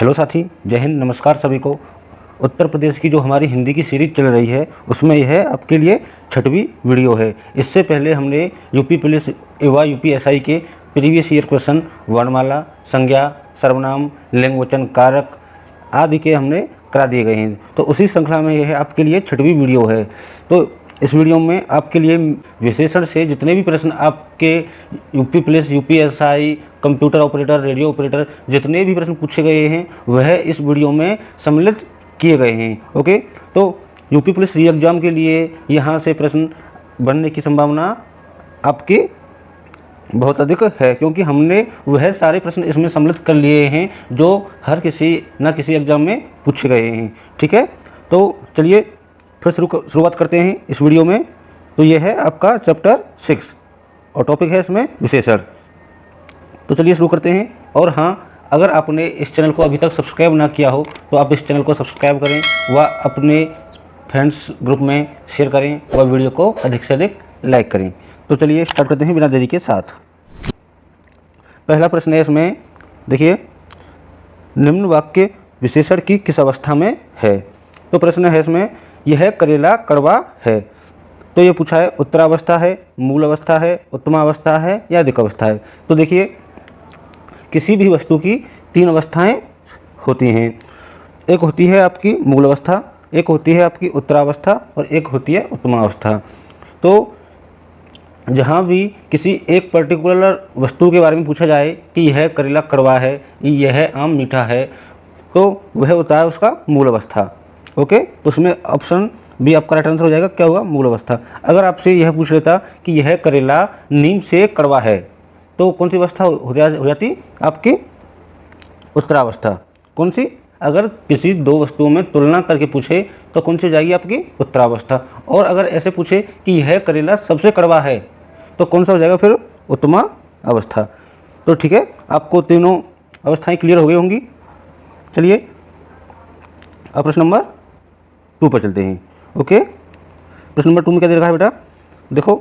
Hello साथी, जय हिंद, नमस्कार सभी को। उत्तर प्रदेश की जो हमारी हिंदी की सीरीज चल रही है उसमें यह आपके लिए 6वीं वीडियो है। इससे पहले हमने यूपी पुलिस एवं यूपीएसआई के प्रीवियस ईयर क्वेश्चन वर्णमाला, संज्ञा, सर्वनाम, लिंगवचन, कारक आदि के हमने करा दिए गए हैं। तो उसी श्रृंखला में यह आपके लिए 6वीं वीडियो है। तो इस वीडियो में आपके लिए विशेषण से जितने भी प्रश्न आपके UP police, UPSI, computer operator, radio operator जितने भी प्रश्न पूछे गए हैं वह इस वीडियो में सम्मिलित किए गए हैं। ओके, तो यूपी पुलिस री एग्ज़ाम के लिए यहाँ से प्रश्न बनने की संभावना आपकी बहुत अधिक है, क्योंकि हमने वह सारे प्रश्न इसमें सम्मिलित कर लिए हैं जो हर किसी न किसी एग्ज़ाम में पूछे गए हैं। ठीक है, तो चलिए फिर शुरुआत करते हैं इस वीडियो में। तो यह है आपका चैप्टर 6 और टॉपिक है इसमें विशेषण। तो चलिए शुरू करते हैं। और हाँ, अगर आपने इस चैनल को अभी तक सब्सक्राइब ना किया हो तो आप इस चैनल को सब्सक्राइब करें व अपने फ्रेंड्स ग्रुप में शेयर करें व वीडियो को अधिक से अधिक लाइक करें। तो चलिए स्टार्ट करते हैं बिना देरी के साथ। पहला प्रश्न है इसमें, देखिए, निम्न वाक्य विशेषण की किस अवस्था में है। तो प्रश्न है इसमें, यह करेला कड़वा है। तो ये पूछा है उत्तरावस्था है, मूल अवस्था है, उत्तमावस्था है या अधिक अवस्था है। तो देखिए, किसी भी वस्तु की 3 अवस्थाएं होती हैं। एक होती है आपकी मूल अवस्था, एक होती है आपकी उत्तरावस्था और एक होती है उत्तमावस्था। तो जहाँ भी किसी एक पर्टिकुलर वस्तु के बारे में पूछा जाए कि यह करेला कड़वा है, यह आम मीठा है, तो वह होता है उसका मूल अवस्था। ओके, तो उसमें ऑप्शन बी आपका राइट आंसर हो जाएगा। क्या होगा? मूल अवस्था। अगर आपसे यह पूछ लेता कि यह करेला नीम से कड़वा है, तो कौन सी अवस्था हो जाती? आपकी उत्तरावस्था। कौन सी? अगर किसी 2 वस्तुओं में तुलना करके पूछे तो कौन सी हो जाएगी? आपकी उत्तरावस्था। और अगर ऐसे पूछे कि यह करेला सबसे कड़वा है तो कौन सा हो जाएगा फिर? उत्तमा अवस्था। तो ठीक है, आपको तीनों अवस्थाएं क्लियर हो गई होंगी। चलिए अब प्रश्न नंबर 2 पर चलते हैं। ओके, प्रश्न नंबर 2 में क्या दे रखा है बेटा? देखो,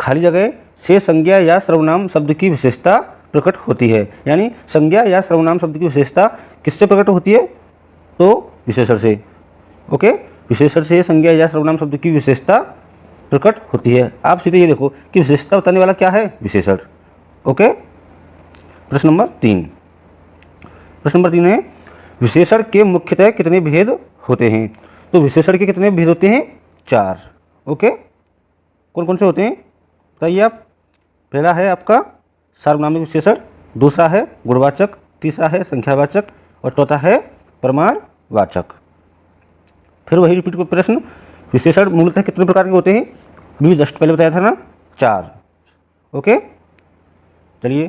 खाली जगह से संज्ञा या सर्वनाम शब्द की विशेषता प्रकट होती है। यानी संज्ञा या सर्वनाम शब्द की विशेषता किससे प्रकट होती है? तो विशेषण से। ओके, विशेषण से संज्ञा या सर्वनाम शब्द की विशेषता प्रकट होती है। आप सीधे ये देखो कि विशेषता बताने वाला क्या है? विशेषण। ओके, प्रश्न नंबर 3। प्रश्न नंबर 3 है, विशेषण के मुख्यतः कितने भेद होते हैं? तो विशेषण के कितने भेद होते हैं? 4। ओके, कौन कौन से होते हैं बताइए आप? पहला है आपका सार्वनामिक विशेषण, दूसरा है गुणवाचक, तीसरा है संख्यावाचक और चौथा है प्रमाणवाचक। फिर वही रिपीट प्रश्न, विशेषण मूलतः कितने प्रकार के होते हैं? अभी जस्ट पहले बताया था ना, 4। ओके, चलिए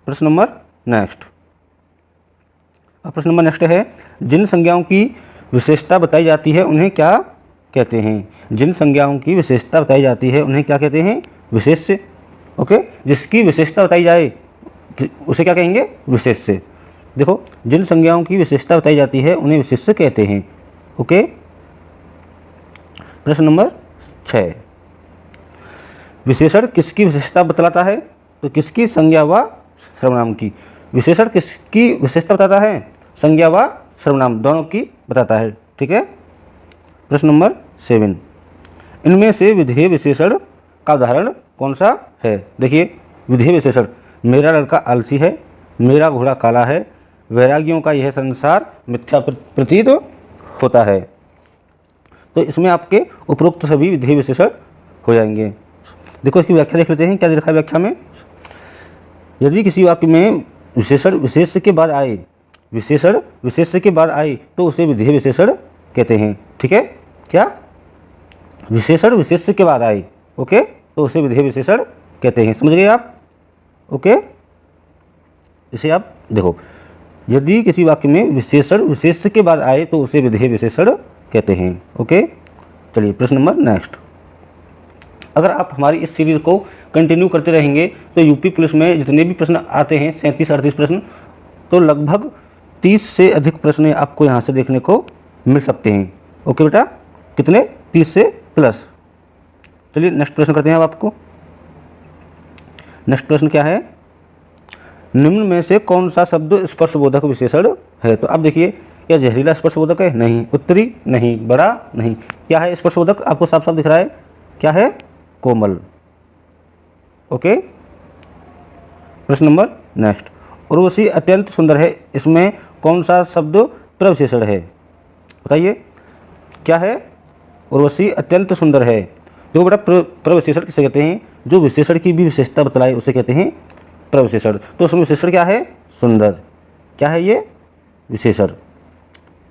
प्रश्न नंबर नेक्स्ट। अब प्रश्न नंबर नेक्स्ट है, जिन संज्ञाओं की विशेषता बताई जाती है उन्हें क्या कहते हैं? जिन संज्ञाओं की विशेषता बताई जाती है उन्हें क्या कहते हैं? विशेष्य। ओके, जिसकी विशेषता बताई जाए उसे क्या कहेंगे? विशेष्य। देखो, जिन संज्ञाओं की विशेषता बताई जाती है उन्हें विशेष्य कहते हैं। ओके, प्रश्न नंबर 6, विशेषण किसकी विशेषता बतलाता है? तो किसकी? संज्ञा व सर्वनाम की। विशेषण किसकी विशेषता बताता है? संज्ञा व सर्वनाम दोनों की बताता है। ठीक है, प्रश्न नंबर 7, इनमें से विधेय विशेषण का उदाहरण कौन सा है? देखिए, विधेय विशेषण, मेरा लड़का आलसी है, मेरा घोड़ा काला है, वैरागियों का यह संसार मिथ्या प्रतीत होता है। तो इसमें आपके उपरोक्त सभी विधेय विशेषण हो जाएंगे। देखो, इसकी व्याख्या देख लेते हैं। क्या दे रखा है व्याख्या में? यदि किसी वाक्य में विशेषण विशेष्य के बाद आए, विशेषण विशेष्य के बाद आए तो उसे विधेय विशेषण कहते हैं। ठीक है, क्या? विशेषण विशेष्य के बाद आए, ओके, तो उसे विधेय विशेषण कहते हैं। समझ गए आप? ओके, इसे आप देखो, यदि किसी वाक्य में विशेषण विशेष्य के बाद आए तो उसे विधेय विशेषण कहते हैं। ओके, चलिए प्रश्न नंबर नेक्स्ट। अगर आप हमारी इस सीरीज़ को कंटिन्यू करते रहेंगे तो यूपी पुलिस में जितने भी प्रश्न आते हैं 37-38 प्रश्न, तो लगभग 30 से अधिक प्रश्न आपको यहाँ से देखने को मिल सकते हैं। ओके बेटा, कितने? 30 से प्लस। चलिए नेक्स्ट प्रश्न करते हैं अब आपको। नेक्स्ट प्रश्न क्या है? निम्न में से कौन सा शब्द स्पर्शबोधक विशेषण है? तो अब देखिए, क्या जहरीला स्पर्शबोधक है? नहीं। उत्तरी? नहीं। बड़ा? नहीं। क्या है स्पर्शबोधक? आपको साफ साफ दिख रहा है, क्या है? कोमल। ओके, प्रश्न नंबर नेक्स्ट। उर्वशी अत्यंत सुंदर है, इसमें कौन सा शब्द प्रविशेषण है? बताइए, क्या है? उर्वशी अत्यंत सुंदर है। तो बड़ा प्रविशेषण किसे कहते हैं? जो विशेषण की भी विशेषता बतलाए उसे कहते हैं प्रविशेषण। तो उसमें विशेषण क्या है? सुंदर। क्या है ये? विशेषण।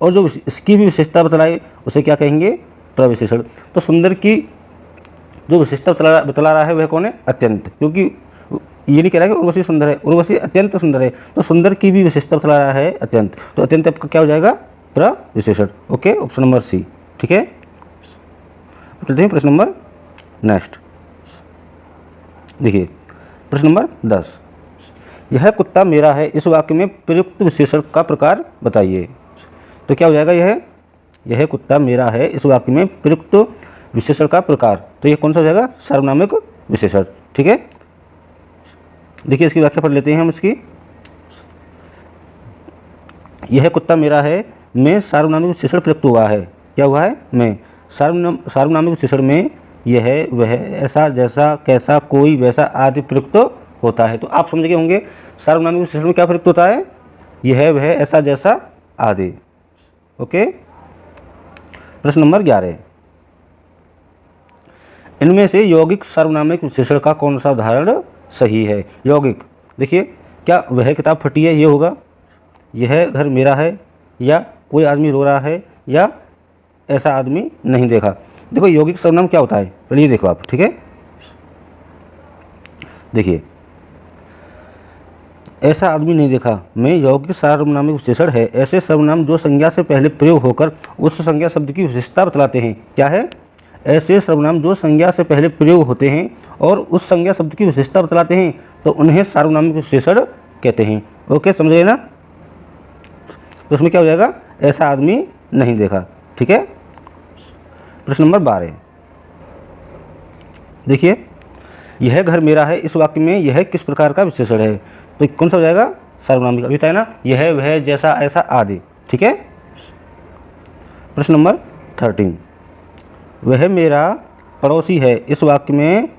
और जो इसकी भी विशेषता बतलाए उसे क्या कहेंगे? प्रविशेषण। तो सुंदर की जो विशेषता बतला रहा है वह कौन है? अत्यंत। क्योंकि ये नहीं कह रहा है कि उर्वशी सुंदर है, उर्वशी अत्यंत सुंदर है, तो सुंदर की भी विशेषता बतला रहा है अत्यंत। तो अत्यंत आपका क्या हो जाएगा? प्रविशेषण। Okay, option number C. ठीक है, चलते हैं प्रश्न नंबर नेक्स्ट। देखिए प्रश्न नंबर 10। यह कुत्ता मेरा है, इस वाक्य में प्रयुक्त विशेषण का प्रकार बताइए। तो क्या हो जाएगा? यह कुत्ता मेरा है, इस वाक्य में प्रयुक्त विशेषण का प्रकार। तो यह कौन सा हो जाएगा? सार्वनामिक विशेषण। ठीक है, देखिए इसकी व्याख्या पढ़ लेते हैं हम इसकी। यह कुत्ता मेरा है में सार्वनामिक विशेषण प्रयुक्त हुआ है। क्या हुआ है? में। सार्वनामिक विशेषण में यह, वह, ऐसा, जैसा, कैसा, कोई, वैसा आदि प्रयुक्त होता है। तो आप समझ गए होंगे सार्वनामिक विशेषण में क्या प्रयुक्त होता है? यह, वह, ऐसा, जैसा आदि। ओके, प्रश्न नंबर 11। इनमें से यौगिक सार्वनामिक विशेषण का कौन सा उदाहरण सही है? यौगिक, देखिए, क्या वह किताब फटी है? ये होगा। यह घर मेरा है, या कोई आदमी रो रहा है, या ऐसा आदमी नहीं देखा। देखो यौगिक सर्वनाम क्या होता है, चलिए देखो आप। ठीक है, देखिए, ऐसा आदमी नहीं देखा में यौगिक सार्वनामिक विशेषण है। ऐसे सर्वनाम जो संज्ञा से पहले प्रयोग होकर उस संज्ञा शब्द की विशेषता बतलाते हैं। क्या है? ऐसे सर्वनाम जो संज्ञा से पहले प्रयोग होते हैं और उस संज्ञा शब्द की विशेषता बतलाते हैं तो उन्हें सार्वनामिक विशेषण कहते हैं। ओके, समझ गए ना? तो उसमें क्या हो जाएगा? ऐसा आदमी नहीं देखा। ठीक है, प्रश्न नंबर 12। देखिए, यह घर मेरा है, इस वाक्य में यह किस प्रकार का विशेषण है? तो कौन सा हो जाएगा? सार्वनामिक। अभी था ना, यह, वह, जैसा, ऐसा आदि। ठीक है, प्रश्न नंबर 13। वह मेरा पड़ोसी है, इस वाक्य में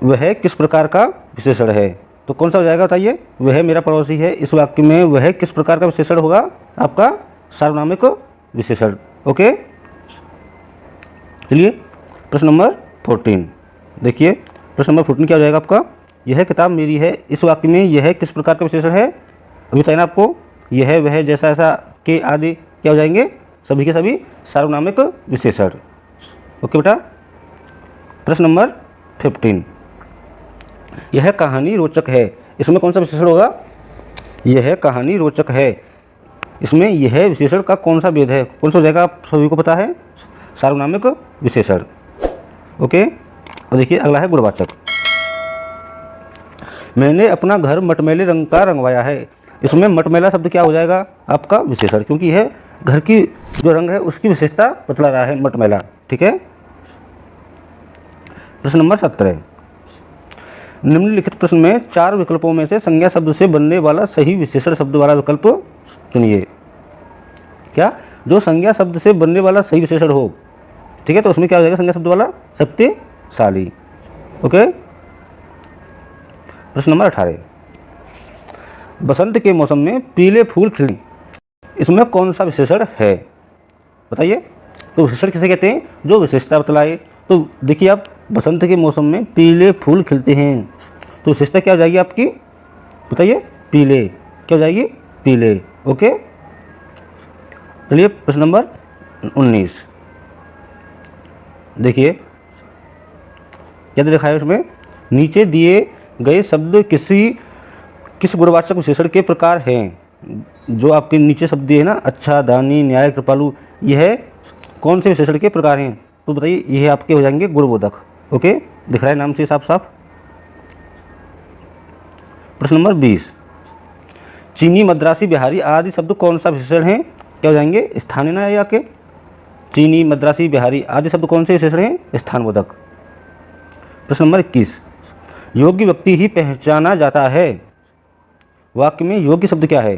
वह किस प्रकार का विशेषण है? तो कौन सा हो जाएगा बताइए? वह मेरा पड़ोसी है, इस वाक्य में वह किस प्रकार का विशेषण होगा? आपका सार्वनामिक विशेषण। ओके, चलिए प्रश्न नंबर 14। देखिए प्रश्न नंबर 14 क्या हो जाएगा आपका? यह किताब मेरी है, इस वाक्य में यह किस प्रकार का विशेषण है? अभी बताइए ना आपको। यह, वह, जैसा, ऐसा के आदि क्या हो जाएंगे? सभी के सभी सार्वनामिक विशेषण। ओके बेटा, प्रश्न नंबर 15। यह कहानी रोचक है, इसमें कौन सा विशेषण होगा? यह कहानी रोचक है, इसमें यह विशेषण का कौन सा भेद है? कौन सा हो जाएगा? आप सभी को पता है, सार्वनामिक विशेषण। ओके, और देखिए अगला है गुणवाचक। मैंने अपना घर मटमैले रंग का रंगवाया है, इसमें मटमैला शब्द क्या हो जाएगा? आपका विशेषण, क्योंकि यह घर की जो रंग है उसकी विशेषता बतला रहा है, मटमैला। ठीक है, प्रश्न नंबर 17। निम्नलिखित प्रश्न में 4 विकल्पों में से संज्ञा शब्द से बनने वाला सही विशेषण शब्द वाला विकल्प चुनिए। क्या? जो संज्ञा शब्द से बनने वाला सही विशेषण हो। ठीक है, तो उसमें क्या हो जाएगा? संज्ञा शब्द वाला शक्तिशाली। ओके, प्रश्न नंबर 18। बसंत के मौसम में पीले फूल खिले, इसमें कौन सा विशेषण है? बताइए। तो विशेषण किसे कहते हैं? जो विशेषता बतलाए। तो देखिए आप, बसंत के मौसम में पीले फूल खिलते हैं, तो विशेषता क्या हो जाएगी आपकी? बताइए। पीले। क्या हो जाएगी? पीले। ओके, चलिए प्रश्न नंबर 19। देखिए क्या लिखा है उसमें? नीचे दिए गए शब्द किस गुणवाचक विशेषण के प्रकार हैं? जो आपके नीचे शब्द दिए हैं ना, अच्छा, दानी, न्याय, कृपालु, यह कौन से विशेषण के प्रकार हैं? तो बताइए, यह आपके हो जाएंगे गुणबोधक। ओके, दिख रहा है नाम से साफ साफ। प्रश्न नंबर 20। चीनी, मद्रासी, बिहारी आदि शब्द कौन सा विशेषण हैं? क्या हो जाएंगे? स्थानीय ना या के? चीनी, मद्रासी, बिहारी आदि शब्द कौन से विशेषण हैं? स्थानबोधक। प्रश्न नंबर 21। योग्य व्यक्ति ही पहचाना जाता है, वाक्य में योग्य शब्द क्या है?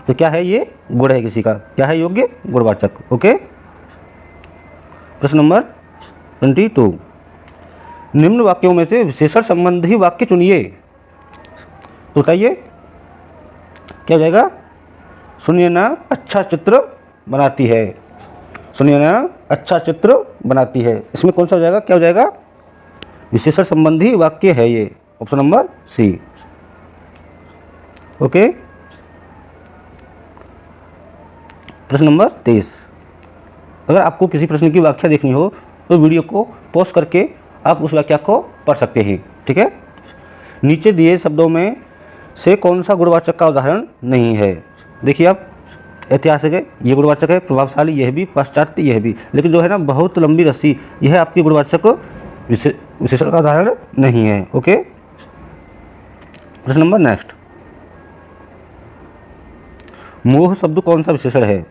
तो क्या है ये? गुण है किसी का। क्या है योग्य? गुणवाचक। ओके। प्रश्न नंबर 22, निम्न वाक्यों में से विशेषण संबंधी वाक्य चुनिए। तो बताइए क्या हो जाएगा? सुनयना अच्छा चित्र बनाती है। सुनयना अच्छा चित्र बनाती है, इसमें कौन सा हो जाएगा? क्या हो जाएगा? विशेषण संबंधी वाक्य है ये, ऑप्शन नंबर सी। ओके। प्रश्न नंबर 23, अगर आपको किसी प्रश्न की व्याख्या देखनी हो तो वीडियो को पॉज करके आप उस व्याख्या को पढ़ सकते हैं। ठीक है। नीचे दिए शब्दों में से कौन सा गुणवाचक का उदाहरण नहीं है? देखिए आप, ऐतिहासिक है, ये गुणवाचक है। प्रभावशाली, यह भी। पाश्चात्य, यह भी। लेकिन जो है ना, बहुत लंबी रस्सी, यह आपकी गुणवाचक विशेषण का उदाहरण नहीं है। ओके। प्रश्न नंबर नेक्स्ट, मोह शब्द कौन सा विशेषण है?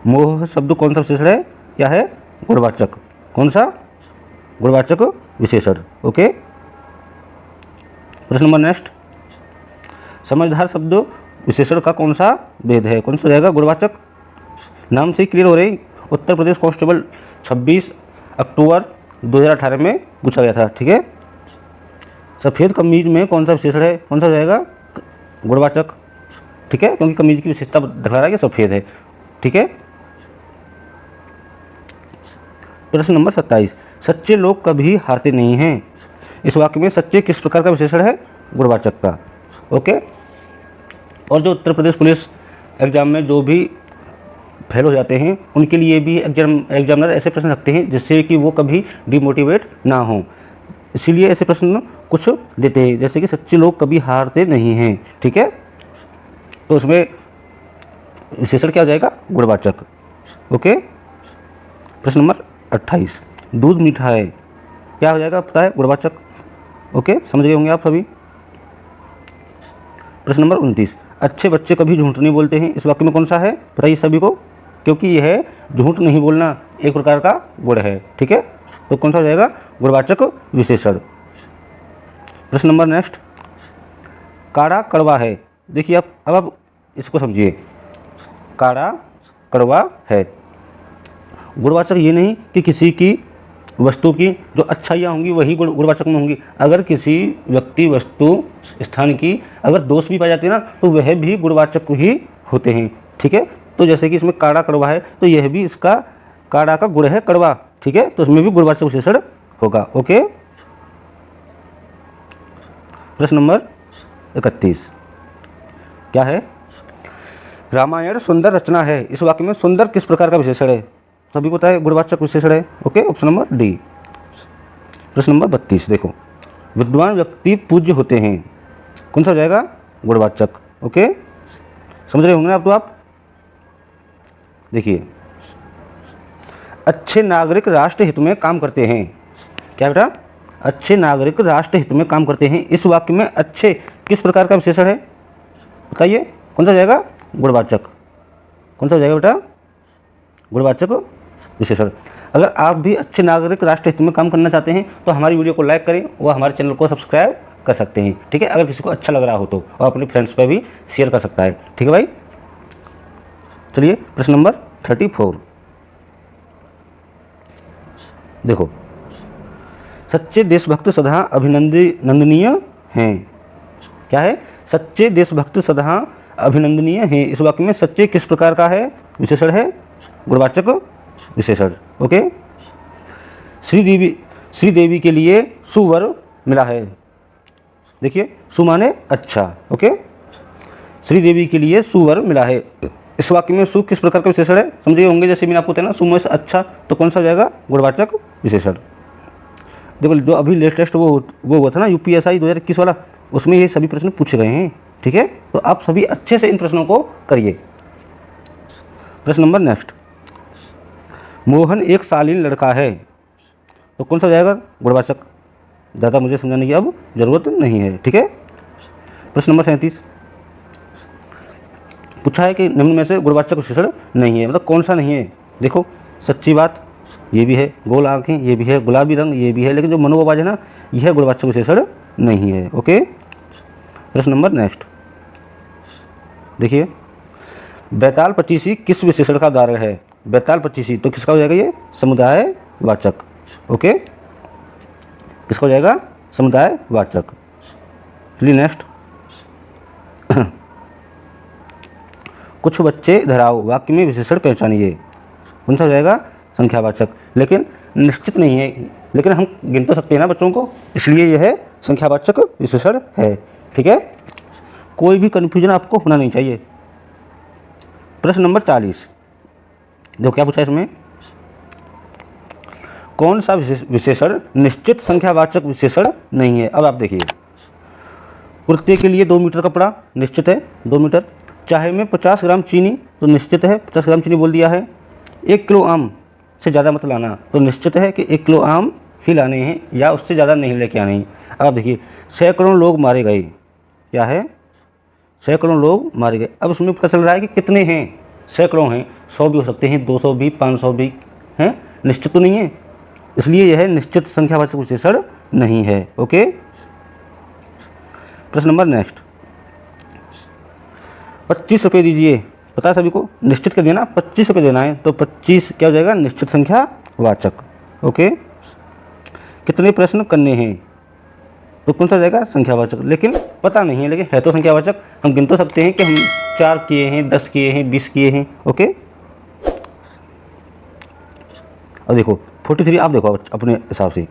मोह शब्द कौन सा विशेषण है? क्या है? गुणवाचक। कौन सा? गुणवाचक विशेषण। ओके। प्रश्न नंबर नेक्स्ट, समझदार शब्द विशेषण का कौन सा भेद है? कौन सा जाएगा? गुणवाचक। नाम से ही क्लियर हो रही। उत्तर प्रदेश कांस्टेबल 26 अक्टूबर 2018 में पूछा गया था। ठीक है। सफ़ेद कमीज में कौन सा विशेषण है? कौन सा जाएगा? गुणवाचक। ठीक है, क्योंकि कमीज की विशेषता दिखा रहा है कि सफ़ेद है। ठीक है। प्रश्न नंबर 27, सच्चे लोग कभी हारते नहीं हैं। इस वाक्य में सच्चे किस प्रकार का विशेषण है? गुणवाचक का। ओके। और जो उत्तर प्रदेश पुलिस एग्जाम में जो भी फेल हो जाते हैं उनके लिए भी एग्जामिनर ऐसे प्रश्न रखते हैं जिससे कि वो कभी डिमोटिवेट ना हो, इसीलिए ऐसे प्रश्न कुछ देते हैं, जैसे कि सच्चे लोग कभी हारते नहीं हैं। ठीक है। तो उसमें विशेषण क्या हो जाएगा? गुणवाचक। ओके। प्रश्न नंबर 28, दूध मीठा है, क्या हो जाएगा? पता है? गुणवाचक। ओके, समझ गए होंगे आप सभी। प्रश्न नंबर 29, अच्छे बच्चे कभी झूठ नहीं बोलते हैं। इस वाक्य में कौन सा है? बताइए सभी को, क्योंकि यह झूठ नहीं बोलना एक प्रकार का गुण है। ठीक है। तो कौन सा हो जाएगा? गुणवाचक विशेषण। प्रश्न नंबर नेक्स्ट, काढ़ा कड़वा है। देखिए अब आप इसको समझिए। काढ़ा कड़वा है, गुणवाचक ये नहीं कि किसी की वस्तु की जो अच्छाइयाँ होंगी वही गुणवाचक में होंगी। अगर किसी व्यक्ति, वस्तु, स्थान की अगर दोष भी पाए जाते हैं ना तो वह भी गुणवाचक ही होते हैं। ठीक है। तो जैसे कि इसमें काढ़ा कड़वा है तो यह भी इसका काढ़ा का गुण है कड़वा। ठीक है। तो इसमें भी गुणवाचक विशेषण होगा। ओके। प्रश्न नंबर 31, क्या है? रामायण सुंदर रचना है। इस वाक्य में सुंदर किस प्रकार का विशेषण है? सभी को पता है, गुणवाचक विशेषण है। Okay, option number D. प्रश्न नंबर 32, देखो, विद्वान व्यक्ति पूज्य होते हैं, कौन सा हो जाएगा? गुणवाचक। ओके, समझ रहे होंगे आप? तो आप देखिए, अच्छे नागरिक राष्ट्र हित में काम करते हैं। क्या बेटा? अच्छे नागरिक राष्ट्र हित में काम करते हैं। इस वाक्य में अच्छे किस प्रकार का विशेषण है? बताइए, कौन सा हो जाएगा? गुणवाचक। कौन सा हो जाएगा बेटा? गुणवाचक विशेषण। अगर आप भी अच्छे नागरिक राष्ट्र हित में काम करना चाहते हैं तो हमारी वीडियो को लाइक करें व हमारे चैनल को सब्सक्राइब कर सकते हैं। ठीक है। अगर किसी को अच्छा लग रहा हो तो और अपने फ्रेंड्स पे भी शेयर कर सकता है। ठीक है भाई। चलिए प्रश्न नंबर 34, देखो, सच्चे देशभक्त सदा अभिनंदनीय हैं। क्या है? सच्चे देशभक्त सदा अभिनंदनीय हैं। इस वाक्य में सच्चे किस प्रकार का है? विशेषण है? गुणवाचक विशेषण। ओके। श्रीदेवी के लिए सुवर मिला है। देखिए, सु माने अच्छा। ओके, श्रीदेवी के लिए सुवर मिला है। इस वाक्य में सु किस प्रकार का विशेषण है? समझिए होंगे, जैसे मैंने आपको बताया ना, सु में से अच्छा, तो कौन सा हो जाएगा? गुणवाचक विशेषण। देखो, जो अभी लेटेस्ट वो हुआ था ना UPSI 2021 वाला, उसमें ये सभी प्रश्न पूछे गए हैं। ठीक है। तो आप सभी अच्छे से इन प्रश्नों को करिए। प्रश्न नंबर नेक्स्ट, मोहन एक शालीन लड़का है, तो कौन सा हो जाएगा? गुणवाचक। ज़्यादा मुझे समझाने की अब जरूरत नहीं है। ठीक है। प्रश्न नंबर 37, पूछा है कि निम्न में से गुणवाचक विशेषण नहीं है, मतलब कौन सा नहीं है? देखो, सच्ची बात ये भी है, गोल आंखें ये भी है, गुलाबी रंग ये भी है, लेकिन जो मनोवाज है ना, यह गुणवाचक विशेषण नहीं है। ओके। प्रश्न नंबर नेक्स्ट देखिए, बैताल पचीसी किस विशेषण का उदाहरण है? बैताल पचीसी तो किसका हो जाएगा? ये समुदायवाचक। ओके, किसका हो जाएगा? समुदायवाचक। चलिए नेक्स्ट, कुछ बच्चे धराओ वाक्य में विशेषण पहचानिए। कौन सा हो जाएगा? संख्यावाचक। लेकिन निश्चित नहीं है, लेकिन हम गिन तो सकते हैं ना बच्चों को, इसलिए यह संख्यावाचक विशेषण है। ठीक है, कोई भी कन्फ्यूजन आपको होना नहीं चाहिए। प्रश्न नंबर 40, जो क्या पूछा इसमें, कौन सा विशेषण निश्चित संख्यावाचक विशेषण नहीं है? अब आप देखिए, कुर्ते के लिए 2 मीटर कपड़ा निश्चित है, 2 मीटर। चाय में 50 ग्राम चीनी तो निश्चित है, 50 ग्राम चीनी बोल दिया है। 1 किलो आम से ज़्यादा मत लाना तो निश्चित है कि 1 किलो आम ही लाने हैं या उससे ज़्यादा नहीं लेके आने हैं। अब देखिए, सैकड़ों लोग मारे गए, क्या है? सैकड़ों लोग मारे गए। अब उसमें पता चल रहा है कि कितने हैं? सैकड़ों हैं, 100 भी हो सकते हैं, 200 भी, 500 भी हैं, निश्चित तो नहीं है, इसलिए यह निश्चित संख्यावाचक विशेषण नहीं है। ओके, प्रश्न नंबर नेक्स्ट, 25 रुपये दीजिए। पता है सभी को, निश्चित कर देना, 25 रुपये देना है तो 25 क्या हो जाएगा? निश्चित संख्यावाचक। ओके, कितने प्रश्न करने हैं तो कौन सा हो जाएगा? संख्यावाचक। लेकिन पता नहीं है, लेकिन है तो संख्यावाचक। हम गिन तो सकते हैं कि हम 4 किए हैं, 10 किए हैं, 20 किए हैं। ओके, अब देखो 43, आप देखो अपने हिसाब से,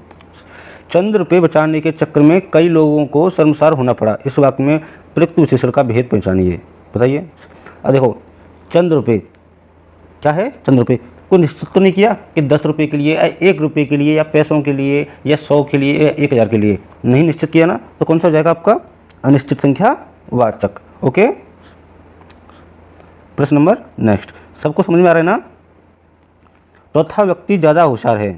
चंद रुपये बचाने के चक्कर में कई लोगों को शर्मसार होना पड़ा। इस वाक्य में प्रयुक्त विशेषण का भेद पहचानिए। बताइए। अब देखो, चंद रुपये क्या है? चंद रुपये को निश्चित तो नहीं किया कि 10 रुपये के लिए या 1 रुपये के लिए या पैसों के लिए या 100 के लिए या 1000 के लिए, नहीं निश्चित किया ना, तो कौन सा हो जाएगा आपका? अनिश्चित संख्यावाचक। ओके, प्रश्न नंबर नेक्स्ट, सबको समझ में आ रहा है ना? चौथा व्यक्ति ज़्यादा होशियार है।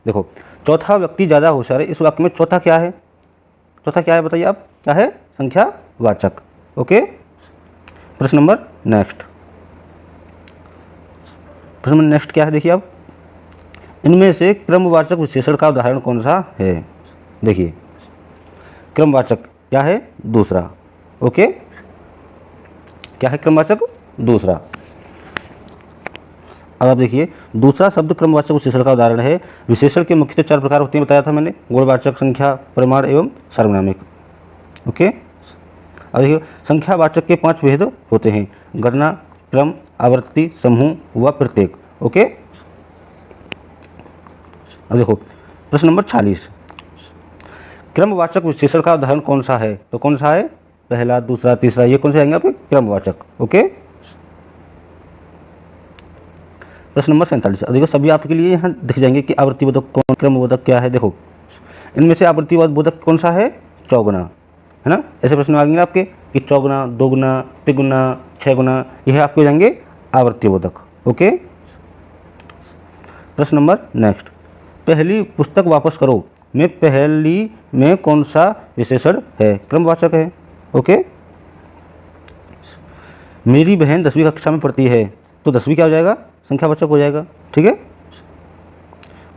देखो, चौथा व्यक्ति ज़्यादा होशियार है, इस वाक्य में चौथा क्या है? चौथा क्या है बताइए आप? क्या है? संख्यावाचक। ओके, प्रश्न नंबर नेक्स्ट, प्रश्न नंबर नेक्स्ट क्या है? देखिए आप, इनमें से क्रमवाचक विशेषण का उदाहरण कौन सा है? देखिए, क्रमवाचक क्या है? दूसरा। ओके, क्या है क्रमवाचक? दूसरा। अब आप देखिए, दूसरा शब्द क्रमवाचक विशेषण का उदाहरण है। विशेषण के मुख्यतः 4 प्रकार होते हैं, बताया था मैंने, गुणवाचक, संख्या, परिमाण एवं सार्वनामिक। ओके, अब देखिए, संख्यावाचक के 5 भेद होते हैं, गणना, क्रम, आवृत्ति, समूह व प्रत्येक। ओके, अब देखो प्रश्न नंबर 40, क्रमवाचक विशेषण का उदाहरण कौन सा है? तो कौन सा है? पहला, दूसरा, तीसरा, ये कौन से आएंगे आपके? क्रमवाचक। ओके, प्रश्न नंबर 47, देखो सभी आपके लिए यहाँ दिख जाएंगे कि आवृत्तिबोधक कौन, क्रमबोधक क्या है। देखो, इनमें से आवृत्तिबोधक कौन सा है? चौगुना, है ना? ऐसे प्रश्न आएंगे आपके कि चौगुना, दोगुना, तिगुना, 6 गुना, यह आपके हो जाएंगे आवृत्तिबोधक। ओके, प्रश्न नंबर नेक्स्ट, पहली पुस्तक वापस करो में पहली में कौन सा विशेषण है? क्रमवाचक है। ओके, मेरी बहन 10वीं कक्षा में पढ़ती है तो 10वीं क्या हो जाएगा? संख्यावाचक हो जाएगा। ठीक है,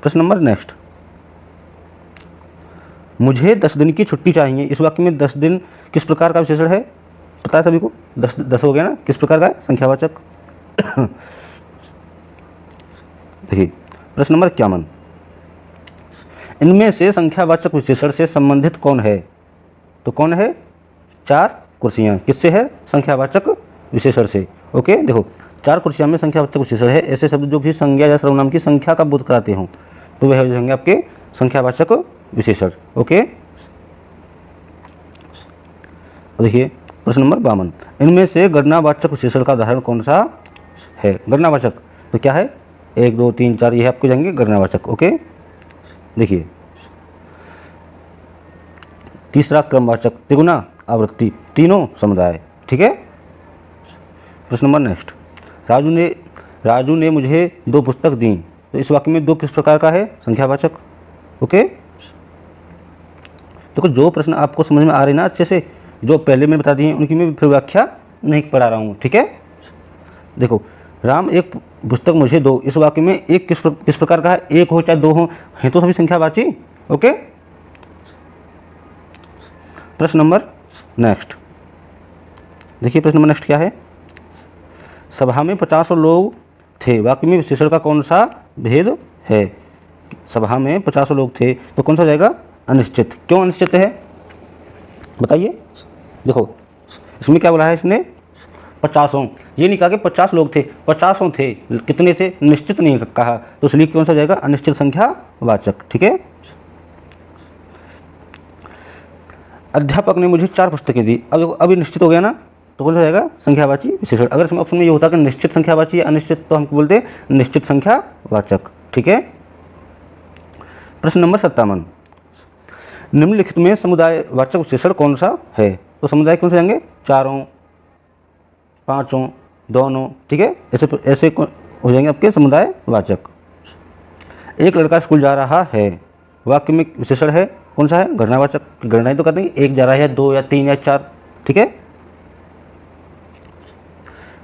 प्रश्न नंबर नेक्स्ट, मुझे 10 दिन की छुट्टी चाहिए। इस वाक्य में 10 दिन किस प्रकार का विशेषण है? पता है सभी को? 10 हो गया ना, किस प्रकार का है? संख्यावाचक। देखिए, प्रश्न नंबर 51, इनमें से संख्यावाचक विशेषण से संबंधित कौन है? तो कौन है? 4 कुर्सियाँ। किससे है? संख्यावाचक विशेषण से। ओके, देखो 4 कुर्सियाँ में संख्यावाचक विशेषण है। ऐसे शब्द जो किसी संज्ञा या सर्वनाम की संख्या का बोध कराते हों तो वह हो जाएंगे आपके संख्यावाचक विशेषण। ओके, देखिए प्रश्न नंबर 52, इनमें से गणनावाचक विशेषण का उदाहरण कौन सा है? गणनावाचक तो क्या है? 1, 2, 3, 4, ये आपको जाएंगे गणनावाचक। ओके, देखिए तीसरा क्रमवाचक, तिगुना, आवृत्ति, तीनों समुदाय। ठीक है, प्रश्न नंबर नेक्स्ट, राजू ने मुझे 2 पुस्तक दी तो इस वाक्य में 2 किस प्रकार का है? संख्यावाचक। ओके, देखो जो प्रश्न आपको समझ में आ रहे हैं ना अच्छे से, जो पहले मैंने बता दिए हैं उनकी मैं फिर व्याख्या नहीं पढ़ा रहा हूँ। ठीक है, देखो राम एक पुस्तक मुझे दो, इस वाक्य में एक किस प्रकार का है? 1 हो चाहे 2 हो, हैं तो सभी संख्यावाची। ओके, प्रश्न नंबर नेक्स्ट देखिए प्रश्न नंबर नेक्स्ट क्या है। सभा में 50 लोग थे, वाक्य में विशेषण का कौन सा भेद है। सभा में 50 लोग थे तो कौन सा हो जाएगा, अनिश्चित। क्यों अनिश्चित है बताइए। देखो इसमें क्या बोला है इसने, 50, ये नहीं कहा कि 50 लोग थे, 50 थे, कितने थे निश्चित नहीं कहा, तो इसलिए कौन सा हो जाएगा, अनिश्चित संख्या वाचक। ठीक है। अध्यापक ने मुझे 4 पुस्तकें दी, अब देखो अभी निश्चित हो गया ना, तो कौन सा हो जाएगा, संख्यावाची विशेषण। अगर इसमें ऑप्शन में ये होता कि निश्चित संख्यावाची या अनिश्चित, तो हम बोलते निश्चित संख्यावाचक। ठीक है। प्रश्न नंबर 57, निम्नलिखित में समुदायवाचक विशेषण कौन सा है। तो समुदाय कौन से जाएंगे, 4, 5, दोनों। ठीक है, ऐसे हो जाएंगे आपके समुदायवाचक। एक लड़का स्कूल जा रहा है, वाक्य में विशेषण है कौन सा है, घटनावाचक। घटनाएं तो कहते हैं एक जा रहा है, 2 या 3 या 4। ठीक है।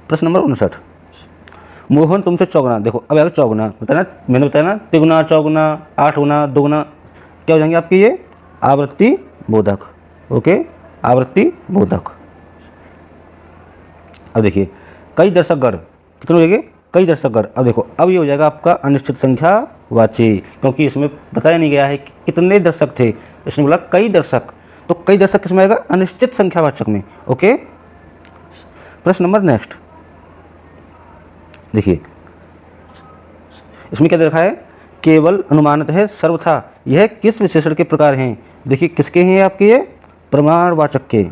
प्रश्न नंबर 59, मोहन तुमसे चौगुना, देखो अब आएगा चौगुना, बताया ना, मैंने बताया ना, तिगुना, चौगुना, 8 गुना, 2 गुना, क्या हो जाएंगे आपके ये आवृत्ति बोधक। ओके, आवृत्ति बोधक। अब देखिए कई दर्शकगण, कितने हो जाएंगे, कई दर्शकगण। अब देखो अब ये हो जाएगा आपका अनिश्चित संख्यावाची, क्योंकि इसमें बताया नहीं गया है कि कितने दर्शक थे, इसने बोला कई दर्शक, तो कई दर्शक किसमें आएगा, अनिश्चित संख्यावाचक में। ओके। प्रश्न नंबर नेक्स्ट देखिए, इसमें क्या दे रखा है, केवल अनुमानित है, सर्वथा, यह किस विशेषण के प्रकार हैं। देखिए किसके हैं आपके, ये प्रमाणवाचक के,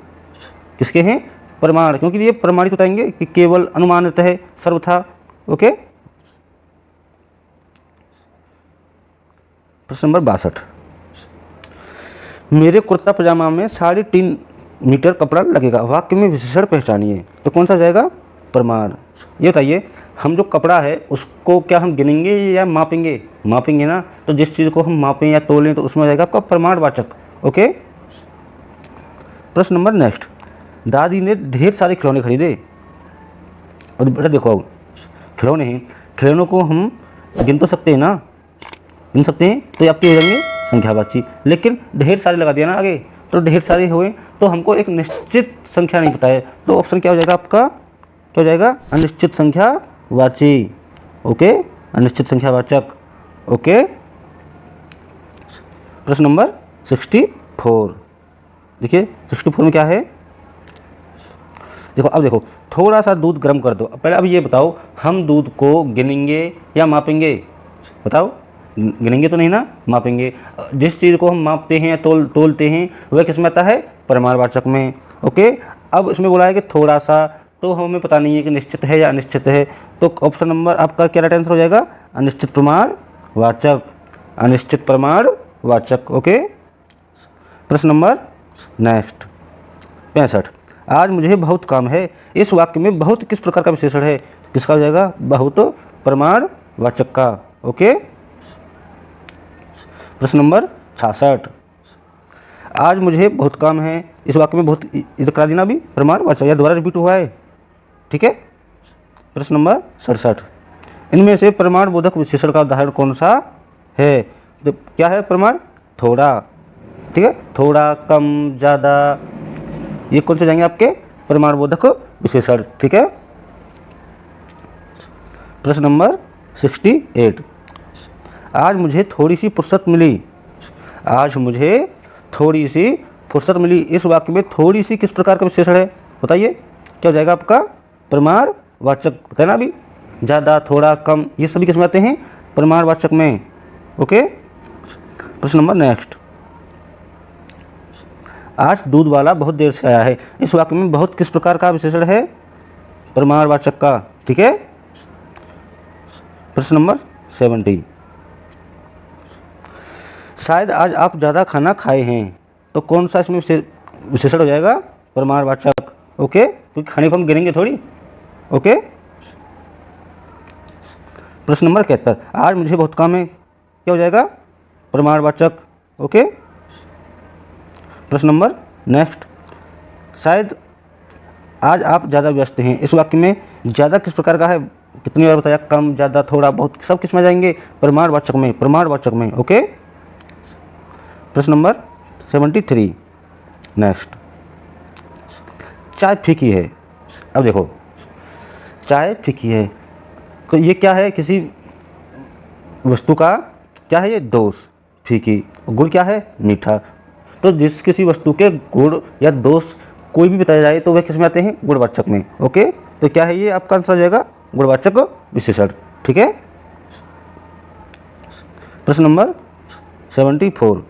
किसके हैं, प्रमाण, क्योंकि ये प्रमाणित बताएंगे कि केवल अनुमानित है, सर्वथा। ओके। प्रश्न नंबर 62, मेरे कुर्ता पजामा में 3.5 मीटर कपड़ा लगेगा, वाक्य में विशेषण पहचानिए। तो कौन सा जाएगा, प्रमाण। ये बताइए, हम जो कपड़ा है उसको क्या हम गिनेंगे या मापेंगे, मापेंगे ना, तो जिस चीज़ को हम मापें या तोलें तो उसमें जाएगा आपका प्रमाणवाचक। ओके। प्रश्न नंबर नेक्स्ट, दादी ने ढेर सारे खिलौने खरीदे, और बेटा देखो अब खिलौने हैं, खिलौनों को हम गिन तो सकते हैं ना, गिन सकते हैं, तो ये आपके हो जाएंगे संख्यावाची। लेकिन ढेर सारे लगा दिया ना आगे, तो ढेर सारे हुए तो हमको एक निश्चित संख्या नहीं पता है, तो ऑप्शन क्या हो जाएगा आपका, क्या हो जाएगा, अनिश्चित संख्यावाची। ओके, अनिश्चित संख्यावाचक। ओके। प्रश्न नंबर 64 देखिए, 64 में क्या है, देखो अब देखो, थोड़ा सा दूध गर्म कर दो। पहले अब ये बताओ, हम दूध को गिनेंगे या मापेंगे, बताओ। गिनेंगे तो नहीं ना, मापेंगे। जिस चीज़ को हम मापते हैं या तोलते हैं वह किस में आता है, प्रमाणवाचक में। ओके। अब इसमें बोला है कि थोड़ा सा, तो हमें पता नहीं है कि निश्चित है या अनिश्चित है, तो ऑप्शन नंबर आपका क्या राइट आंसर हो जाएगा, अनिश्चित प्रमाणवाचक, अनिश्चित प्रमाणवाचक। ओके। प्रश्न नंबर नेक्स्ट 65, आज मुझे बहुत काम है, इस वाक्य में बहुत किस प्रकार का विशेषण है, किसका हो जाएगा, बहुत प्रमाणवाचक का। ओके। प्रश्न नंबर 66, आज मुझे बहुत काम है, इस वाक्य में बहुत, इधर करा देना भी प्रमाणवाचक, या दोबारा रिपीट हुआ है। ठीक है। प्रश्न नंबर 67, इनमें से प्रमाण बोधक विशेषण का उदाहरण कौन सा है। तो क्या है, प्रमाण, थोड़ा। ठीक है, थोड़ा, कम, ज़्यादा, ये कौन से जाएंगे आपके प्रमाण बोधक विशेषण। ठीक है। प्रश्न नंबर 68, आज मुझे थोड़ी सी फुर्सत मिली, आज मुझे थोड़ी सी फुर्सत मिली, इस वाक्य में थोड़ी सी किस प्रकार का विशेषण है, बताइए। क्या हो जाएगा आपका, प्रमाणवाचक। बताया ना अभी, ज़्यादा, थोड़ा, कम, ये सभी किस में आते हैं, प्रमाणवाचक में। ओके। प्रश्न नंबर नेक्स्ट, आज दूध वाला बहुत देर से आया है, इस वाक्य में बहुत किस प्रकार का विशेषण है, प्रमाणवाचक का। ठीक है। प्रश्न नंबर 70, शायद आज आप ज़्यादा खाना खाए हैं, तो कौन सा इसमें विशेषण हो जाएगा, प्रमाणवाचक। ओके, क्योंकि खाने को हम गिनेंगे थोड़ी। ओके। प्रश्न नंबर 71, आज मुझे बहुत काम है, क्या हो जाएगा, प्रमाणवाचक। ओके। प्रश्न नंबर नेक्स्ट, शायद आज आप ज़्यादा व्यस्त हैं, इस वाक्य में ज़्यादा किस प्रकार का है, कितनी बार बताया, कम, ज़्यादा, थोड़ा, बहुत, सब किस में जाएंगे, प्रमाणवाचक में, प्रमाणवाचक में। ओके। प्रश्न नंबर 73 नेक्स्ट, चाय फीकी है। अब देखो चाय फीकी है तो ये क्या है, किसी वस्तु का क्या है, ये दोष, फीकी। गुण क्या है, मीठा। तो जिस किसी वस्तु के गुण या दोष कोई भी बताया जाए तो वह किस में आते हैं, गुणवाचक में। ओके, तो क्या है ये आपका आंसर हो जाएगा गुणवाचक विशेषण। ठीक है। प्रश्न नंबर 74,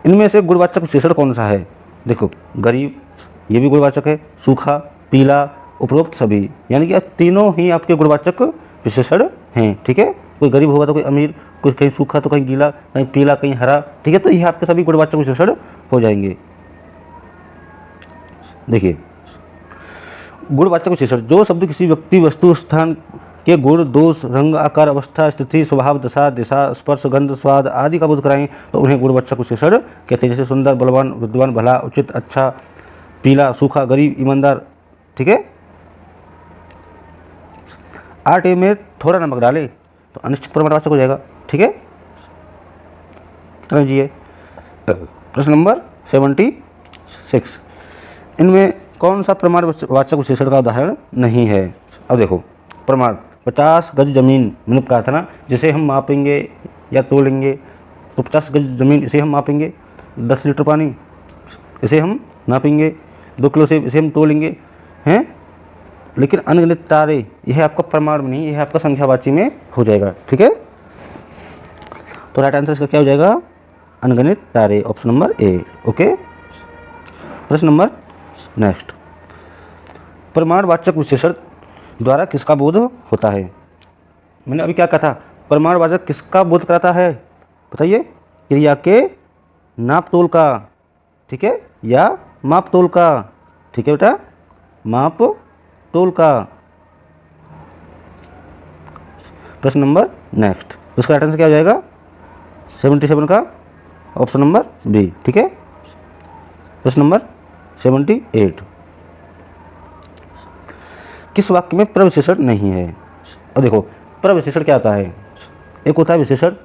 इनमें से गुणवाचक विशेषण कौन सा है। देखो गरीब, ये भी गुणवाचक है, सूखा, पीला, उपरोक्त सभी, यानी कि अब तीनों ही आपके गुणवाचक विशेषण हैं। ठीक है, कोई गरीब होगा तो कोई अमीर, कोई कहीं सूखा तो कहीं गीला, कहीं पीला कहीं हरा। ठीक है, तो ये आपके सभी गुणवाचक विशेषण हो जाएंगे। देखिए गुणवाचक विशेषण, जो शब्द किसी व्यक्ति, वस्तु, स्थान के गुण, दोष, रंग, आकार, अवस्था, स्थिति, स्वभाव, दशा, दिशा, स्पर्श, गंध, स्वाद आदि का बोध कराएं तो उन्हें गुणवाचक विशेषण कहते हैं। जैसे सुंदर, बलवान, विद्वान, भला, उचित, अच्छा, पीला, सूखा, गरीब, ईमानदार। ठीक है। आटे में थोड़ा नमक डाले तो अनिश्चित प्रमाणवाचक हो जाएगा। ठीक है, कितना जी है। प्रश्न नंबर 76, इनमें कौन सा प्रमाणवाचक विशेषण का उदाहरण नहीं है। अब देखो प्रमाण, 50 गज जमीन, मैंने कहा था ना, जिसे हम मापेंगे या तोलेंगे तो 50 गज जमीन इसे हम मापेंगे, 10 लीटर पानी इसे हम नापेंगे, 2 किलो सेब इसे हम तोलेंगे हैं। लेकिन अनगिनत तारे यह आपका प्रमाण में नहीं, यह आपका संख्यावाची में हो जाएगा। ठीक है, तो राइट आंसर इसका क्या हो जाएगा, अनगिनत तारे, ऑप्शन नंबर ए। ओके। प्रश्न नंबर नेक्स्ट, प्रमाणवाचक विशेषण द्वारा किसका बोध होता है। मैंने अभी क्या कहा था, प्रमाणवाचक किसका बोध कराता है, बताइए, क्रिया के नाप तोल का। ठीक है, या माप तोल का। ठीक है बेटा, माप तोल का। प्रश्न नंबर नेक्स्ट, उसका राइट आंसर क्या हो जाएगा, 77 का ऑप्शन नंबर बी। ठीक है। प्रश्न नंबर 78, किस वाक्य में प्रविशेषण नहीं है। अब देखो प्रविशेषण क्या होता है, एक होता है विशेषण,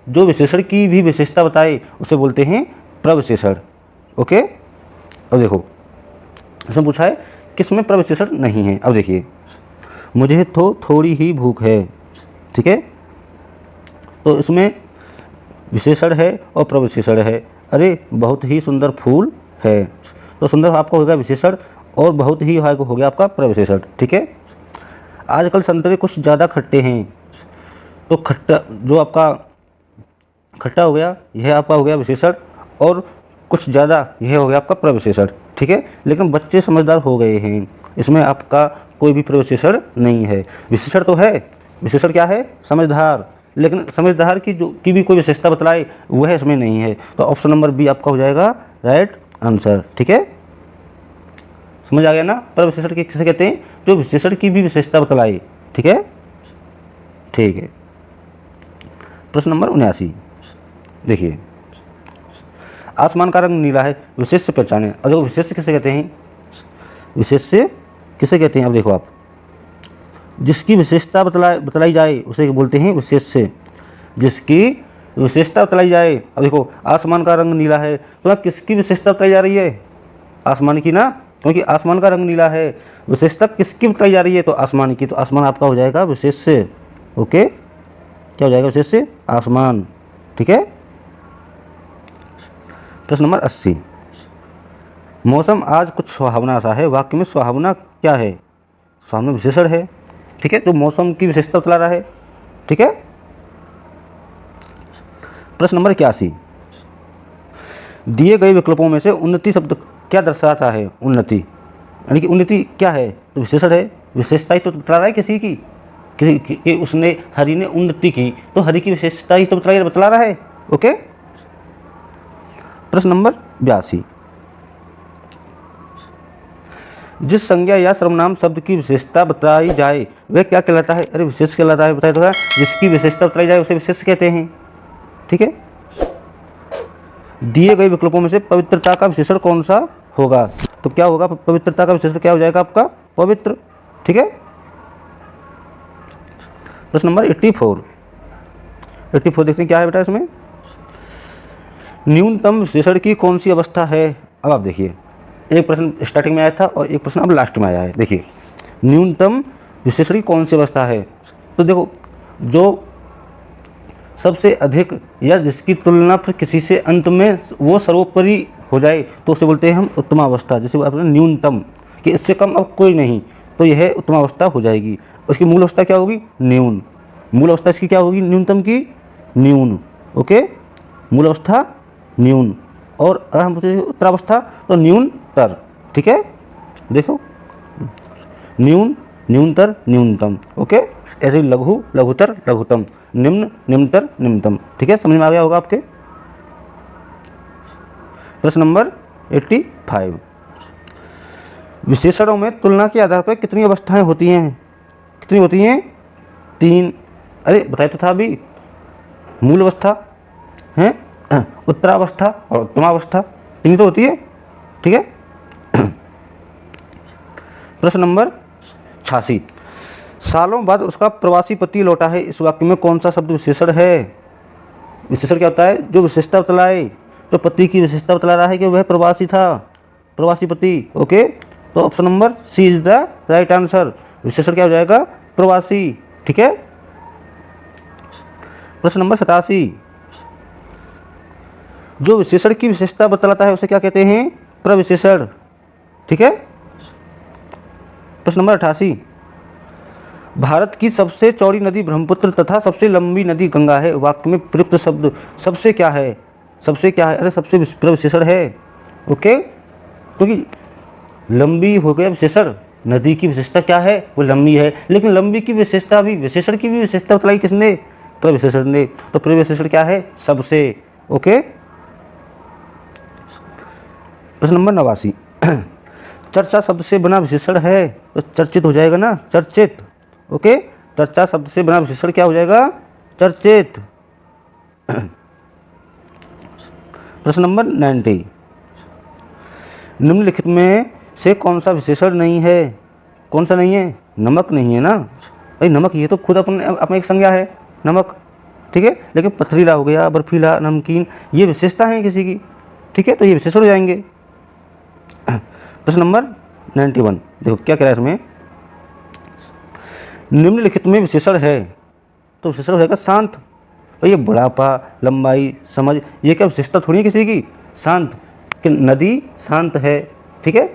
जो विशेषण की भी विशेषता बताए उसे बोलते हैं प्रविशेषण। ओके। अब देखो इसमें पूछा है किस में प्रविशेषण नहीं है। अब देखिए, मुझे तो थोड़ी ही भूख है। ठीक है, तो इसमें विशेषण है और प्रविशेषण है। अरे बहुत ही सुंदर फूल है, तो सुंदर आपका हो गया विशेषण और बहुत ही हो गया आपका प्रविशेषण। ठीक है। आजकल संतरे कुछ ज़्यादा खट्टे हैं, तो खट्टा जो आपका खट्टा हो गया यह आपका हो गया विशेषण और कुछ ज़्यादा यह हो गया आपका प्रविशेषण। ठीक है, लेकिन बच्चे समझदार हो गए हैं, इसमें आपका कोई भी प्रविशेषण नहीं है। विशेषण तो है, विशेषण क्या है, समझदार, लेकिन समझदार की भी कोई विशेषता बतलाए वह इसमें नहीं है। तो ऑप्शन नंबर बी आपका हो जाएगा राइट आंसर। ठीक है, समझ आ गया ना। प्रविशेषण किसे कहते हैं, जो विशेषण की भी विशेषता बतलाए। ठीक है, ठीक है। प्रश्न नंबर 79, देखिए, आसमान का रंग नीला है, विशेष्य पहचाने। अब देखो विशेष्य किसे कहते हैं, विशेष्य किसे कहते हैं। अब देखो आप, जिसकी विशेषता बतलाई जाए उसे बोलते हैं विशेष्य, जिसकी विशेषता बतलाई जाए। अब देखो आसमान का रंग नीला है, तो किसकी विशेषता बताई जा रही है, आसमान की ना, क्योंकि आसमान का रंग नीला है, विशेषता किसकी बताई जा रही है, तो आसमान की। तो आसमान आपका हो जाएगा विशेष्य। ओके, क्या हो जाएगा, विशेष्य आसमान। ठीक है। प्रश्न नंबर 80, मौसम आज कुछ सुहावना सा है, वाक्य में सुहावना क्या है, सुहावना विशेषण है। ठीक है, तो मौसम की विशेषता बतला रहा है। ठीक है। प्रश्न नंबर 81, दिए गए विकल्पों में से उन्नति शब्द क्या दर्शाता है, उन्नति यानी कि उन्नति क्या है, तो विशेषण है, विशेषता ही तो बतला रहा है किसी की उसने, हरि ने उन्नति की, तो हरि की विशेषता ही तो बतला रहा है। ओके। प्रश्न नंबर 82, जिस संज्ञा या सर्वनाम शब्द की विशेषता बताई जाए वह क्या कहलाता है, अरे विशेष कहलाता है। बताया तो है, जिसकी विशेषता बताई जाए उसे विशेष कहते हैं। ठीक है, दिए गए विकल्पों में से पवित्रता का विशेषण कौन सा होगा, तो क्या होगा, पवित्रता का विशेषण क्या हो जाएगा आपका, पवित्र। ठीक है। प्रश्न नंबर 84 देखते हैं क्या है बेटा इसमें, न्यूनतम विशेषण की कौन सी अवस्था है। अब आप देखिए, एक प्रश्न स्टार्टिंग में आया था और एक प्रश्न अब लास्ट में आया है। देखिए, न्यूनतम विशेषण की कौन सी अवस्था है? तो देखो, जो सबसे अधिक या जिसकी तुलना फिर किसी से अंत में वो सर्वोपरि हो जाए तो उसे बोलते हैं हम उत्तमावस्था। जैसे आपने न्यूनतम कि इससे कम अब कोई नहीं, तो यह उत्तमावस्था हो जाएगी। उसकी मूल अवस्था क्या होगी? न्यून। मूल अवस्था इसकी क्या होगी? न्यूनतम की न्यून। ओके, मूल अवस्था न्यून। और अगर हम पूछे उत्तरावस्था तो न्यूनतर। ठीक है, देखो, न्यून, न्यूनतर, न्यूनतम। ओके, ऐसे ही लघु, लघुतर, लघुतम, निम्न, निम्नतर, निम्नतम। ठीक है, समझ में आ गया होगा आपके। प्रश्न नंबर 85, विशेषणों में तुलना के आधार पर कितनी अवस्थाएं होती हैं? कितनी होती हैं? 3। अरे बताया तो था अभी, मूल अवस्था है, उत्तरावस्था और उत्तमावस्था, 3 तो होती है। ठीक है। प्रश्न नंबर 86, सालों बाद उसका प्रवासी पति लौटा है, इस वाक्य में कौन सा शब्द विशेषण है? विशेषण क्या होता है? जो विशेषता बतलाए, तो पति की विशेषता बतला रहा है कि वह प्रवासी था, प्रवासी पति। ओके, तो option number C is the right answer. विशेषण क्या हो जाएगा? प्रवासी। ठीक है। प्रश्न नंबर 87, जो विशेषण की विशेषता बतलाता है उसे क्या कहते हैं? प्रविशेषण। ठीक है। प्रश्न नंबर 88, भारत की सबसे चौड़ी नदी ब्रह्मपुत्र तथा सबसे लंबी नदी गंगा है, वाक्य में प्रयुक्त शब्द सबसे क्या है? सबसे क्या है? अरे सबसे प्रविशेषण है। ओके, क्योंकि लंबी हो गया विशेषण, नदी की विशेषता क्या है? वो लंबी है, लेकिन लंबी की विशेषता भी, विशेषण की भी विशेषता बतलाई किसने? प्रविशेषण ने। तो प्रविशेषण क्या है? सबसे। ओके। प्रश्न नंबर 89, चर्चा शब्द से बना विशेषण है, तो चर्चित हो जाएगा ना, चर्चित। ओके, चर्चा शब्द से बना विशेषण क्या हो जाएगा? चर्चित। प्रश्न नंबर 90, निम्नलिखित में से कौन सा विशेषण नहीं है? कौन सा नहीं है? नमक नहीं है ना भाई, नमक ये तो खुद अपना एक संज्ञा है, नमक। ठीक है, लेकिन पथरीला हो गया, बर्फीला, नमकीन, ये विशेषता है किसी की। ठीक है, तो ये विशेषण हो जाएंगे। प्रश्न नंबर 91, देखो क्या कह रहा है इसमें, निम्नलिखित में विशेषण है, तो विशेषण हो जाएगा शांत। भाई ये बुढ़ापा, लंबाई, समझ, ये क्या विशेषता थोड़ी है किसी की? शांत, कि नदी शांत है। ठीक है,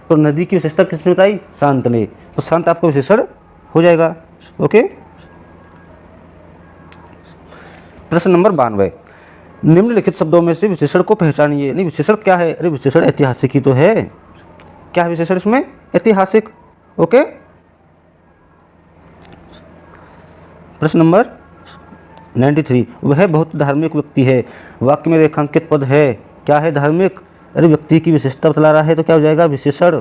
तो नदी की विशेषता किसने बताई? शांत ने। तो शांत आपका विशेषण हो जाएगा। ओके। प्रश्न नंबर 92, निम्नलिखित शब्दों में से विशेषण को पहचानिए। नहीं, विशेषण क्या है? अरे विशेषण ऐतिहासिक ही तो है। क्या है विशेषण इसमें? ऐतिहासिक। ओके। प्रश्न नंबर 93, वह बहुत धार्मिक व्यक्ति है, वाक्य में रेखांकित पद है, क्या है? धार्मिक। अरे व्यक्ति की विशेषता बतला रहा है, तो क्या हो जाएगा? विशेषण।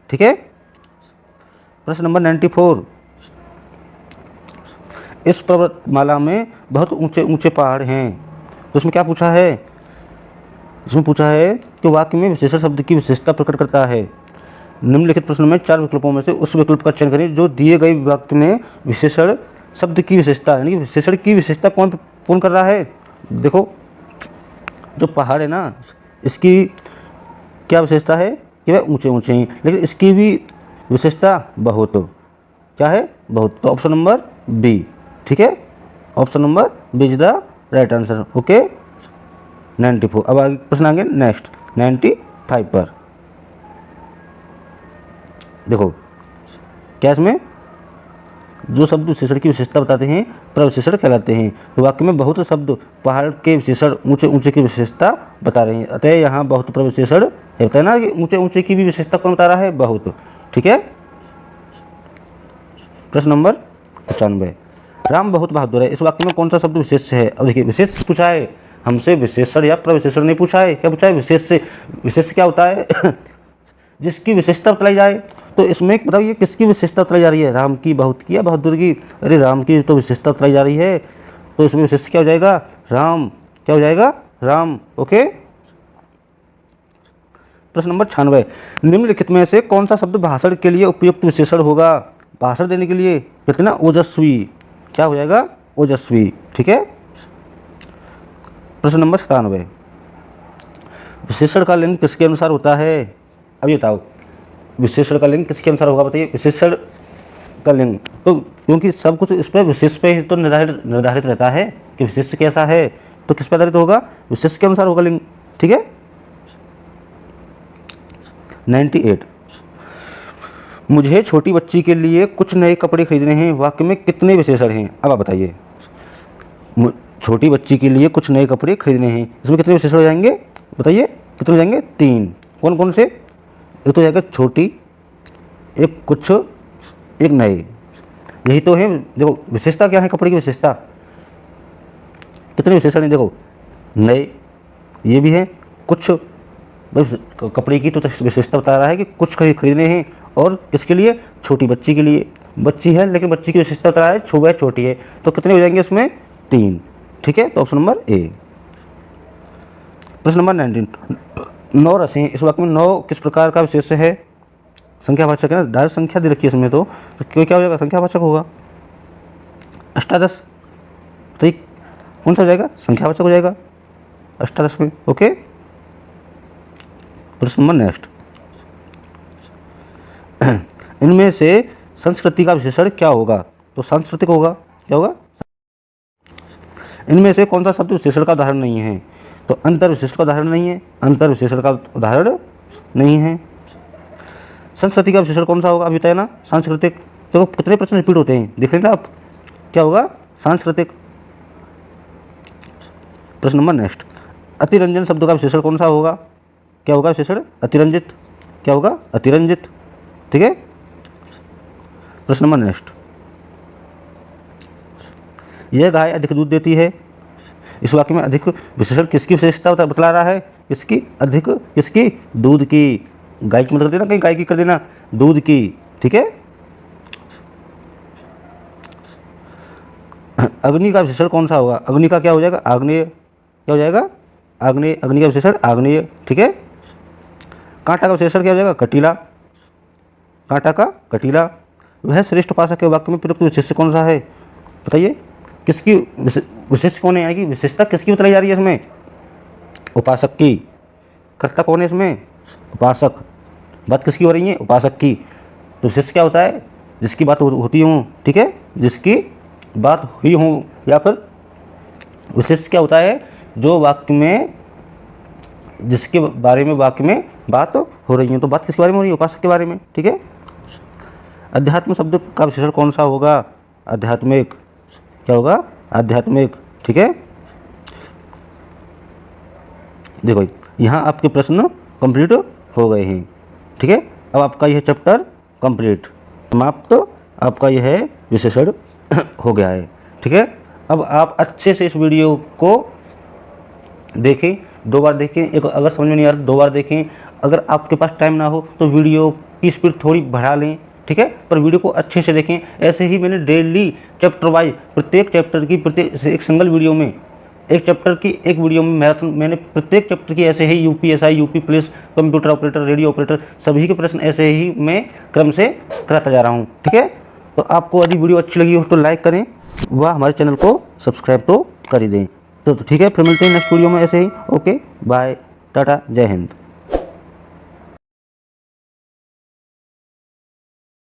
ठीक है। प्रश्न नंबर 94, इस पर्वतमाला में बहुत ऊंचे ऊंचे पहाड़ हैं, तो उसमें क्या पूछा है? इसमें पूछा है कि वाक्य में विशेषण शब्द की विशेषता प्रकट करता है। निम्नलिखित प्रश्नों में 4 विकल्पों में से उस विकल्प का चयन करें जो दिए गए वाक्य में विशेषण शब्द की विशेषता, यानी विशेषण की विशेषता कौन कर रहा है? देखो, जो पहाड़ है ना, इसकी क्या विशेषता है कि वह ऊंचे ऊंचे हैं, लेकिन इसकी भी विशेषता बहुत, क्या है? बहुत। तो ऑप्शन नंबर बी। ठीक है, option number B is the right answer. Okay. 94, अब आगे प्रश्न आगे नेक्स्ट 95 पर। देखो क्या इसमें, जो शब्द विशेषण की विशेषता बताते हैं प्रविशेषण कहलाते हैं। तो वाक्य में बहुत शब्द पहाड़ के विशेषण, ऊंचे ऊंचे की विशेषता बता रहे हैं, अतः यहाँ बहुत प्रविशेषण है। बताया ना कि ऊंचे ऊंचे की भी विशेषता कौन बता रहा है? बहुत। ठीक है। प्रश्न नंबर 95, राम बहुत बहादुर है, इस वाक्य में कौन सा शब्द विशेष है? अब देखिए, विशेष पूछा है हमसे, विशेषण या प्रविशेषण नहीं पूछा है। क्या पूछा है? विशेष से। विशेष क्या होता है? जिसकी विशेषता बतलाई जाए। तो इसमें बताओ ये किसकी विशेषता बतलाई जा रही है? राम की, बहुत की या बहादुर की? अरे राम की तो विशेषता बतलाई जा रही है, तो इसमें विशेष क्या हो जाएगा? राम। क्या हो जाएगा? राम। ओके। प्रश्न नंबर 96, निम्नलिखित में से कौन सा शब्द भाषण के लिए उपयुक्त विशेषण होगा? भाषण देने के लिए कहते हैं ना ओजस्वी। क्या हो जाएगा? ओजस्वी। ठीक है। प्रश्न नंबर 97, विशेषण का लिंग किसके अनुसार होता है? अब ये बताओ विशेषण का लिंग किसके अनुसार होगा, बताइए। विशेषण का लिंग तो क्योंकि सब कुछ इस पर विशेष पे ही तो निर्धारित रहता है कि विशेष कैसा है, तो किस पर आधारित होगा, विशेष के अनुसार होगा लिंग, ठीक है। 98, मुझे छोटी बच्ची के लिए कुछ नए कपड़े खरीदने हैं, वाक्य में कितने विशेषण हैं। अब आप बताइए, छोटी बच्ची के लिए कुछ नए कपड़े खरीदने हैं, इसमें कितने विशेषण हो जाएंगे, बताइए कितने हो जाएंगे, 3। कौन कौन से, एक तो हो जाएगा छोटी, एक कुछ, एक नए, यही तो है। देखो विशेषता क्या है कपड़े की, विशेषता कितने विशेषण हैं, देखो नए ये भी है, कुछ बस कपड़े की तो विशेषता बता रहा है कि कुछ खरीदने हैं, और किसके लिए, छोटी बच्ची के लिए, बच्ची है लेकिन बच्ची की विशेषता बता रहा है वह छोटी है, तो कितने हो जाएंगे इसमें, 3, ठीक है। तो ऑप्शन नंबर ए। प्रश्न नंबर 19, 9 रसें, इस वाक्य में 9 किस प्रकार का विशेष है, संख्यावाचक है ना, डायरेक्ट संख्या दे रखी है इसमें, तो क्या हो जाएगा, संख्यावाचक होगा। अष्टादश, तो कौन सा हो जाएगा, संख्यावाचक हो जाएगा अष्टादश में, ओके। प्रश्न नंबर नेक्स्ट, इनमें से संस्कृति का विशेषण क्या होगा, तो सांस्कृतिक होगा, क्या होगा। इनमें से कौन सा शब्द विशेषण का उदाहरण नहीं है, तो अंतर विशेषण का उदाहरण नहीं है, अंतर विशेषण का उदाहरण नहीं है। संस्कृति का विशेषण कौन सा होगा, अभी तय ना, सांस्कृतिक। तो कितने प्रश्न रिपीट होते हैं देख लेना आप, क्या होगा, सांस्कृतिक। प्रश्न नंबर नेक्स्ट, अतिरंजन शब्द का विशेषण कौन सा होगा, क्या होगा विशेषण, अतिरंजित, क्या होगा, अतिरंजित, ठीक है। प्रश्न नंबर नेक्स्ट, यह गाय अधिक दूध देती है, इस वाक्य में अधिक विशेषण किसकी विशेषता बतला रहा है, किसकी, अधिक किसकी, दूध की, गाय की मत कर देना, कहीं गाय की कर देना, दूध की, ठीक है। अग्नि का विशेषण कौन सा होगा, अग्नि का क्या हो जाएगा, आग्नेय, क्या हो जाएगा, आग्नेय, अग्नि का विशेषण आग्नेय, ठीक है। कांटा का विशेषण क्या हो जाएगा, कटीला, कांटा का कटीला। वह श्रेष्ठ उपासक के वाक्य में प्रयुक्त विशेष कौन सा है, बताइए, किसकी विशेष कौन है, यानी कि विशेषता किसकी बताई जा रही है इसमें, उपासक की। कर्ता कौन है इसमें, उपासक, बात किसकी हो रही है, उपासक की। तो विशेष क्या होता है, जिसकी बात होती हो, ठीक है, जिसकी बात हुई हो, या फिर विशेष क्या होता है, जो वाक्य में, जिसके बारे में वाक्य में बात हो रही है, तो बात किसके बारे में हो रही है, उपासक के बारे में, ठीक है। अध्यात्म शब्द का विशेषण कौन सा होगा, आध्यात्मिक, क्या होगा, आध्यात्मिक, ठीक है। देखो यहाँ आपके प्रश्न कंप्लीट हो गए हैं, ठीक है। अब आपका यह चैप्टर कंप्लीट, समाप्त, आपका यह विशेषण हो गया है, ठीक है। अब आप अच्छे से इस वीडियो को देखें, 2 बार देखें, एक अगर समझ में नहीं आ रहा 2 बार देखें, अगर आपके पास टाइम ना हो तो वीडियो की स्पीड थोड़ी बढ़ा लें, ठीक है, पर वीडियो को अच्छे से देखें। ऐसे ही मैंने डेली चैप्टर वाइज प्रत्येक चैप्टर की एक सिंगल वीडियो में, एक चैप्टर की एक वीडियो में मैराथन, मैंने प्रत्येक चैप्टर की ऐसे ही UPSI, UP police, computer operator, radio operator, सभी के प्रश्न ऐसे ही मैं क्रम से कराता जा रहा हूँ, ठीक है। तो आपको यदि वीडियो अच्छी लगी हो तो लाइक करें, व हमारे चैनल को सब्सक्राइब तो कर ही दें। तो ठीक है, फिर मिलते हैं नेक्स्ट वीडियो में ऐसे ही। ओके, बाय, टाटा, जय हिंद।